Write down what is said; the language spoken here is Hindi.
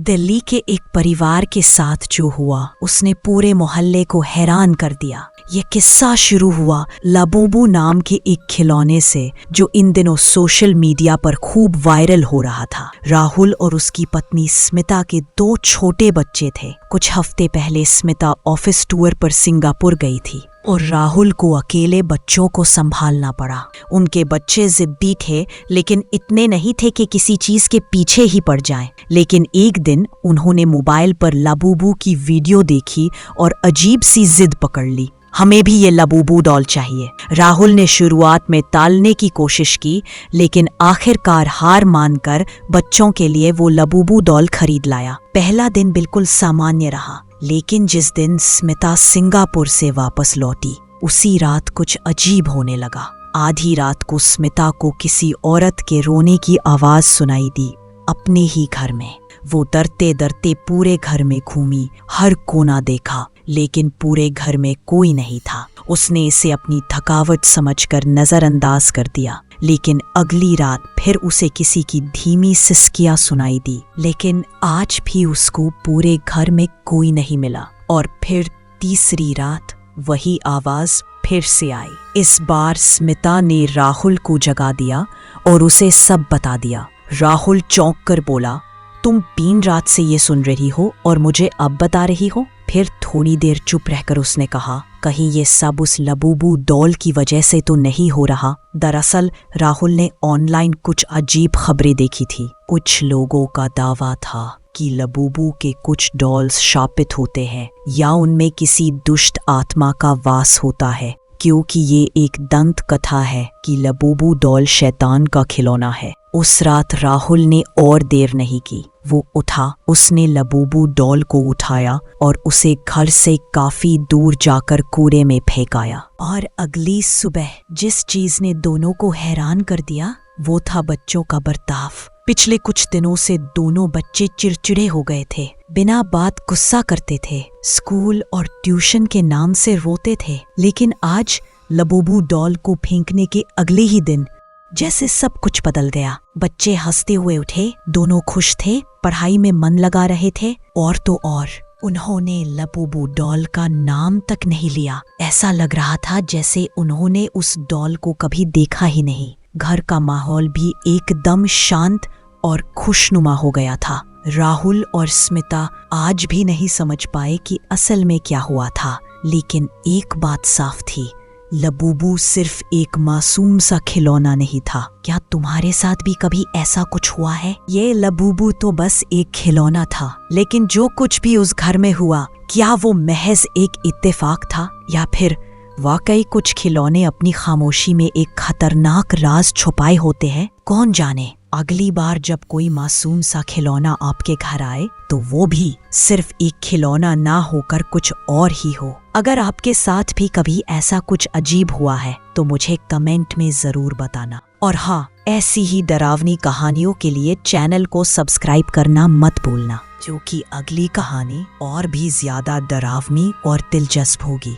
दिल्ली के एक परिवार के साथ जो हुआ उसने पूरे मोहल्ले को हैरान कर दिया। ये किस्सा शुरू हुआ लाबूबू नाम के एक खिलौने से जो इन दिनों सोशल मीडिया पर खूब वायरल हो रहा था। राहुल और उसकी पत्नी स्मिता के 2 छोटे बच्चे थे। कुछ हफ्ते पहले स्मिता ऑफिस टूर पर सिंगापुर गई थी और राहुल को अकेले बच्चों को संभालना पड़ा। उनके बच्चे जिद्दी थे, लेकिन इतने नहीं थे कि किसी चीज के पीछे ही पड़ जाएं। लेकिन एक दिन उन्होंने मोबाइल पर लाबूबू की वीडियो देखी और अजीब सी जिद पकड़ ली, हमें भी ये लाबूबू डॉल चाहिए। राहुल ने शुरुआत में टालने की कोशिश की, लेकिन आखिरकार हार मानकर बच्चों के लिए वो लाबूबू डॉल खरीद लाया। पहला दिन बिल्कुल सामान्य रहा, लेकिन जिस दिन स्मिता सिंगापुर से वापस लौटी उसी रात कुछ अजीब होने लगा। आधी रात को स्मिता को किसी औरत के रोने की आवाज सुनाई दी अपने ही घर में। वो डरते डरते पूरे घर में घूमी, हर कोना देखा, लेकिन पूरे घर में कोई नहीं था। उसने इसे अपनी थकावट समझकर नजरअंदाज कर दिया। लेकिन अगली रात फिर उसे किसी की धीमी सिसकियां सुनाई दी, लेकिन आज भी उसको पूरे घर में कोई नहीं मिला। और फिर तीसरी रात वही आवाज फिर से आई। इस बार स्मिता ने राहुल को जगा दिया और उसे सब बता दिया। राहुल चौंक कर बोला, तुम 3 रात से ये सुन रही हो और मुझे अब बता रही हो? फिर थोड़ी देर चुप रहकर उसने कहा, कहीं ये सब उस लाबूबू डॉल की वजह से तो नहीं हो रहा। दरअसल राहुल ने ऑनलाइन कुछ अजीब खबरें देखी थी। कुछ लोगों का दावा था कि लाबूबू के कुछ डॉल्स शापित होते हैं या उनमें किसी दुष्ट आत्मा का वास होता है, क्योंकि ये एक दंत कथा है कि लाबूबू डॉल शैतान का खिलौना है। उस रात राहुल ने और देर नहीं की। वो उठा, उसने लाबूबू डॉल को उठाया और उसे घर से काफी दूर जाकर कूड़े में फेंक आया। और अगली सुबह जिस चीज ने दोनों को हैरान कर दिया वो था बच्चों का बर्ताव। पिछले कुछ दिनों से दोनों बच्चे चिड़चिड़े हो गए थे, बिना बात गुस्सा करते थे, स्कूल और ट्यूशन के नाम से रोते थे। लेकिन आज लाबूबू डॉल को फेंकने के अगले ही दिन जैसे सब कुछ बदल गया। बच्चे हंसते हुए उठे, दोनों खुश थे, पढ़ाई में मन लगा रहे थे, और तो और उन्होंने लाबूबू डॉल का नाम तक नहीं लिया। ऐसा लग रहा था जैसे उन्होंने उस डॉल को कभी देखा ही नहीं। घर का माहौल भी एकदम शांत और खुशनुमा हो गया था। राहुल और स्मिता आज भी नहीं समझ पाए कि असल में क्या हुआ था, लेकिन एक बात साफ थी, लाबूबू सिर्फ एक मासूम सा खिलौना नहीं था। क्या तुम्हारे साथ भी कभी ऐसा कुछ हुआ है? ये लाबूबू तो बस एक खिलौना था, लेकिन जो कुछ भी उस घर में हुआ, क्या वो महज एक इत्तेफाक था या फिर वाकई कुछ खिलौने अपनी खामोशी में एक खतरनाक राज छुपाए होते हैं? कौन जाने। अगली बार जब कोई मासूम सा खिलौना आपके घर आए तो वो भी सिर्फ एक खिलौना ना होकर कुछ और ही हो। अगर आपके साथ भी कभी ऐसा कुछ अजीब हुआ है तो मुझे कमेंट में जरूर बताना। और हाँ, ऐसी ही डरावनी कहानियों के लिए चैनल को सब्सक्राइब करना मत भूलना, क्योंकि अगली कहानी और भी ज्यादा डरावनी और दिलचस्प होगी।